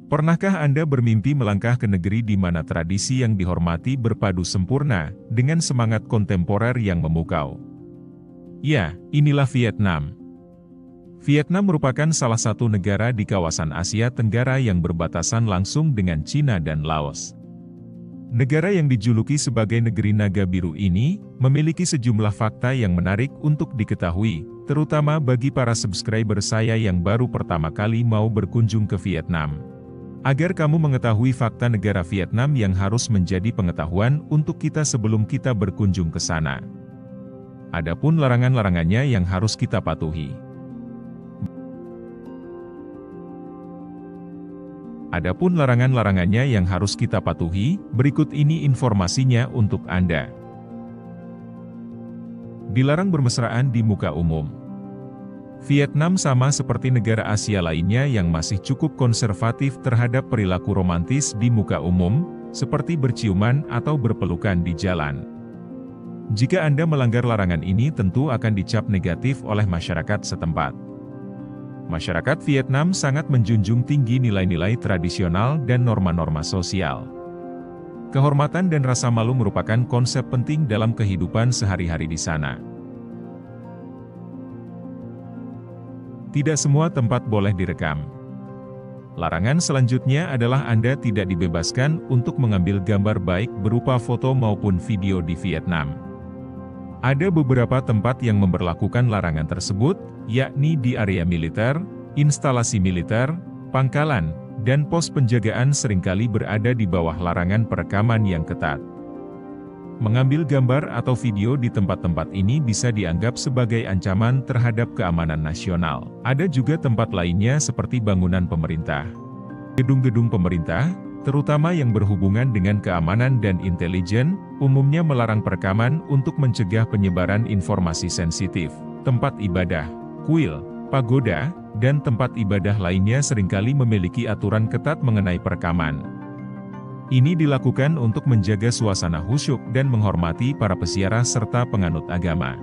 Pernahkah Anda bermimpi melangkah ke negeri di mana tradisi yang dihormati berpadu sempurna dengan semangat kontemporer yang memukau? Ya, inilah Vietnam. Vietnam merupakan salah satu negara di kawasan Asia Tenggara yang berbatasan langsung dengan Cina dan Laos. Negara yang dijuluki sebagai negeri naga biru ini, memiliki sejumlah fakta yang menarik untuk diketahui, terutama bagi para subscriber saya yang baru pertama kali mau berkunjung ke Vietnam. Agar kamu mengetahui fakta negara Vietnam yang harus menjadi pengetahuan untuk kita sebelum kita berkunjung ke sana. Adapun larangan-larangannya yang harus kita patuhi. Adapun larangan-larangannya yang harus kita patuhi, berikut ini informasinya untuk Anda. Dilarang bermesraan di muka umum. Vietnam sama seperti negara Asia lainnya yang masih cukup konservatif terhadap perilaku romantis di muka umum, seperti berciuman atau berpelukan di jalan. Jika Anda melanggar larangan ini tentu akan dicap negatif oleh masyarakat setempat. Masyarakat Vietnam sangat menjunjung tinggi nilai-nilai tradisional dan norma-norma sosial. Kehormatan dan rasa malu merupakan konsep penting dalam kehidupan sehari-hari di sana. Tidak semua tempat boleh direkam. Larangan selanjutnya adalah Anda tidak dibebaskan untuk mengambil gambar baik berupa foto maupun video di Vietnam. Ada beberapa tempat yang memberlakukan larangan tersebut, yakni di area militer, instalasi militer, pangkalan, dan pos penjagaan seringkali berada di bawah larangan perekaman yang ketat. Mengambil gambar atau video di tempat-tempat ini bisa dianggap sebagai ancaman terhadap keamanan nasional. Ada juga tempat lainnya seperti bangunan pemerintah. Gedung-gedung pemerintah, terutama yang berhubungan dengan keamanan dan intelijen, umumnya melarang perekaman untuk mencegah penyebaran informasi sensitif. Tempat ibadah, kuil, pagoda, dan tempat ibadah lainnya seringkali memiliki aturan ketat mengenai perekaman. Ini dilakukan untuk menjaga suasana khusyuk dan menghormati para peziarah serta penganut agama.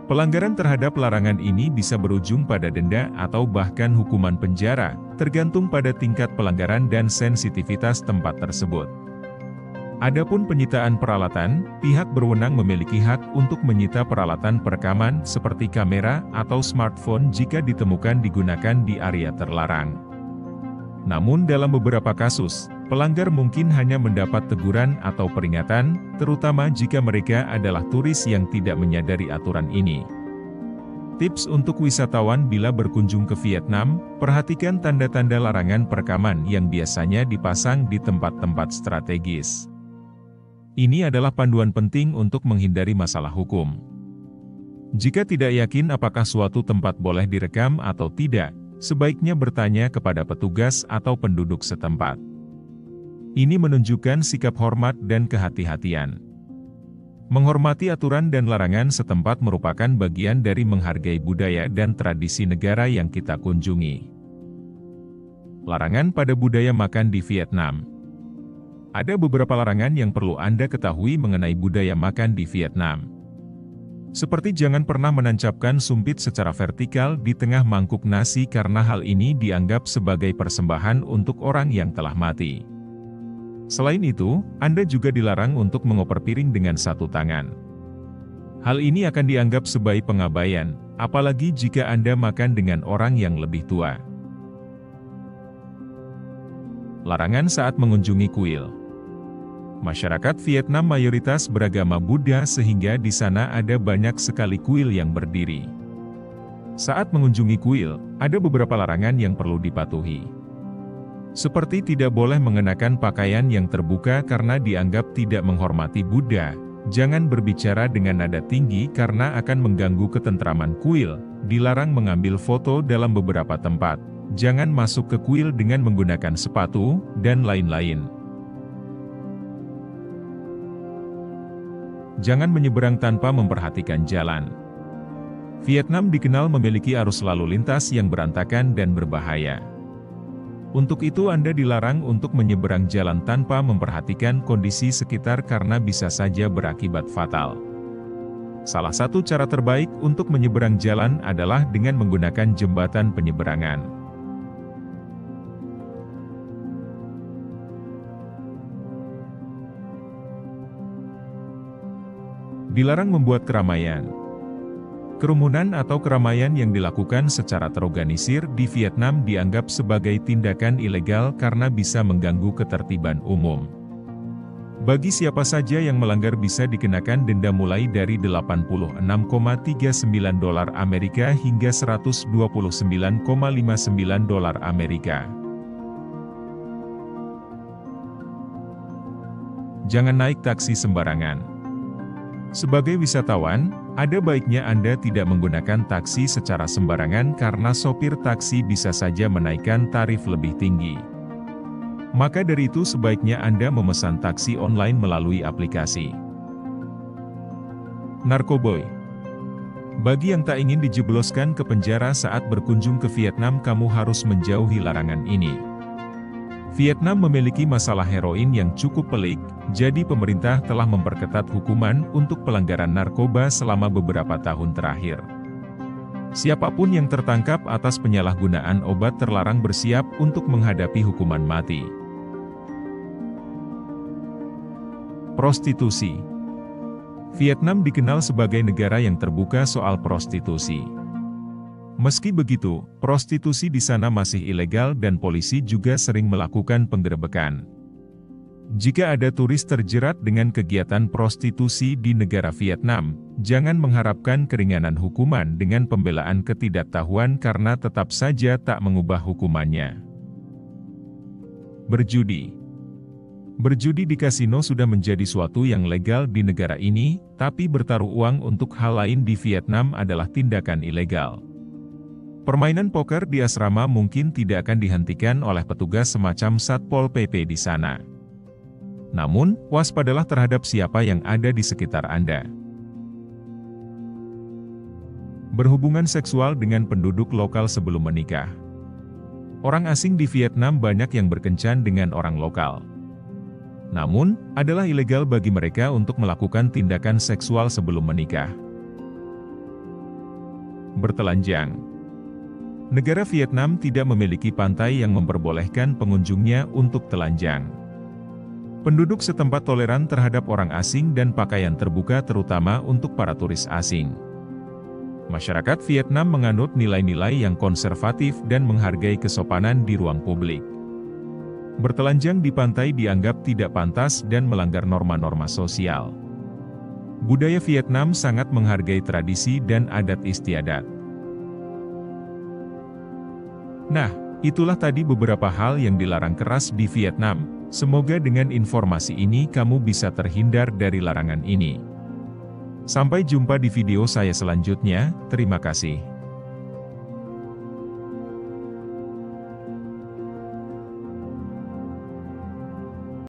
Pelanggaran terhadap larangan ini bisa berujung pada denda atau bahkan hukuman penjara, tergantung pada tingkat pelanggaran dan sensitivitas tempat tersebut. Adapun penyitaan peralatan, pihak berwenang memiliki hak untuk menyita peralatan perekaman seperti kamera atau smartphone jika ditemukan digunakan di area terlarang. Namun dalam beberapa kasus, pelanggar mungkin hanya mendapat teguran atau peringatan, terutama jika mereka adalah turis yang tidak menyadari aturan ini. Tips untuk wisatawan bila berkunjung ke Vietnam, perhatikan tanda-tanda larangan perekaman yang biasanya dipasang di tempat-tempat strategis. Ini adalah panduan penting untuk menghindari masalah hukum. Jika tidak yakin apakah suatu tempat boleh direkam atau tidak, sebaiknya bertanya kepada petugas atau penduduk setempat. Ini menunjukkan sikap hormat dan kehati-hatian. Menghormati aturan dan larangan setempat merupakan bagian dari menghargai budaya dan tradisi negara yang kita kunjungi. Larangan pada budaya makan di Vietnam. Ada beberapa larangan yang perlu Anda ketahui mengenai budaya makan di Vietnam. Seperti jangan pernah menancapkan sumpit secara vertikal di tengah mangkuk nasi karena hal ini dianggap sebagai persembahan untuk orang yang telah mati. Selain itu, Anda juga dilarang untuk mengoper piring dengan satu tangan. Hal ini akan dianggap sebagai pengabaian, apalagi jika Anda makan dengan orang yang lebih tua. Larangan saat mengunjungi kuil. Masyarakat Vietnam mayoritas beragama Buddha sehingga di sana ada banyak sekali kuil yang berdiri. Saat mengunjungi kuil, ada beberapa larangan yang perlu dipatuhi. Seperti tidak boleh mengenakan pakaian yang terbuka karena dianggap tidak menghormati Buddha, jangan berbicara dengan nada tinggi karena akan mengganggu ketentraman kuil, dilarang mengambil foto dalam beberapa tempat, jangan masuk ke kuil dengan menggunakan sepatu, dan lain-lain. Jangan menyeberang tanpa memperhatikan jalan. Vietnam dikenal memiliki arus lalu lintas yang berantakan dan berbahaya. Untuk itu Anda dilarang untuk menyeberang jalan tanpa memperhatikan kondisi sekitar karena bisa saja berakibat fatal. Salah satu cara terbaik untuk menyeberang jalan adalah dengan menggunakan jembatan penyeberangan. Dilarang membuat keramaian. Kerumunan atau keramaian yang dilakukan secara terorganisir di Vietnam dianggap sebagai tindakan ilegal karena bisa mengganggu ketertiban umum. Bagi siapa saja yang melanggar bisa dikenakan denda mulai dari $86,39 Amerika hingga $129,59 Amerika. Jangan naik taksi sembarangan. Sebagai wisatawan, ada baiknya Anda tidak menggunakan taksi secara sembarangan karena sopir taksi bisa saja menaikkan tarif lebih tinggi. Maka dari itu sebaiknya Anda memesan taksi online melalui aplikasi. Narkoboy. Bagi yang tak ingin dijebloskan ke penjara saat berkunjung ke Vietnam, kamu harus menjauhi larangan ini. Vietnam memiliki masalah heroin yang cukup pelik, jadi pemerintah telah memperketat hukuman untuk pelanggaran narkoba selama beberapa tahun terakhir. Siapapun yang tertangkap atas penyalahgunaan obat terlarang bersiap untuk menghadapi hukuman mati. Prostitusi. Vietnam dikenal sebagai negara yang terbuka soal prostitusi. Meski begitu, prostitusi di sana masih ilegal dan polisi juga sering melakukan penggerebekan. Jika ada turis terjerat dengan kegiatan prostitusi di negara Vietnam, jangan mengharapkan keringanan hukuman dengan pembelaan ketidaktahuan karena tetap saja tak mengubah hukumannya. Berjudi. Berjudi di kasino sudah menjadi suatu yang legal di negara ini, tapi bertaruh uang untuk hal lain di Vietnam adalah tindakan ilegal. Permainan poker di asrama mungkin tidak akan dihentikan oleh petugas semacam Satpol PP di sana. Namun, waspadalah terhadap siapa yang ada di sekitar Anda. Berhubungan seksual dengan penduduk lokal sebelum menikah. Orang asing di Vietnam banyak yang berkencan dengan orang lokal. Namun, adalah ilegal bagi mereka untuk melakukan tindakan seksual sebelum menikah. Bertelanjang. Negara Vietnam tidak memiliki pantai yang memperbolehkan pengunjungnya untuk telanjang. Penduduk setempat toleran terhadap orang asing dan pakaian terbuka terutama untuk para turis asing. Masyarakat Vietnam menganut nilai-nilai yang konservatif dan menghargai kesopanan di ruang publik. Bertelanjang di pantai dianggap tidak pantas dan melanggar norma-norma sosial. Budaya Vietnam sangat menghargai tradisi dan adat istiadat. Nah, itulah tadi beberapa hal yang dilarang keras di Vietnam. Semoga dengan informasi ini kamu bisa terhindar dari larangan ini. Sampai jumpa di video saya selanjutnya, terima kasih.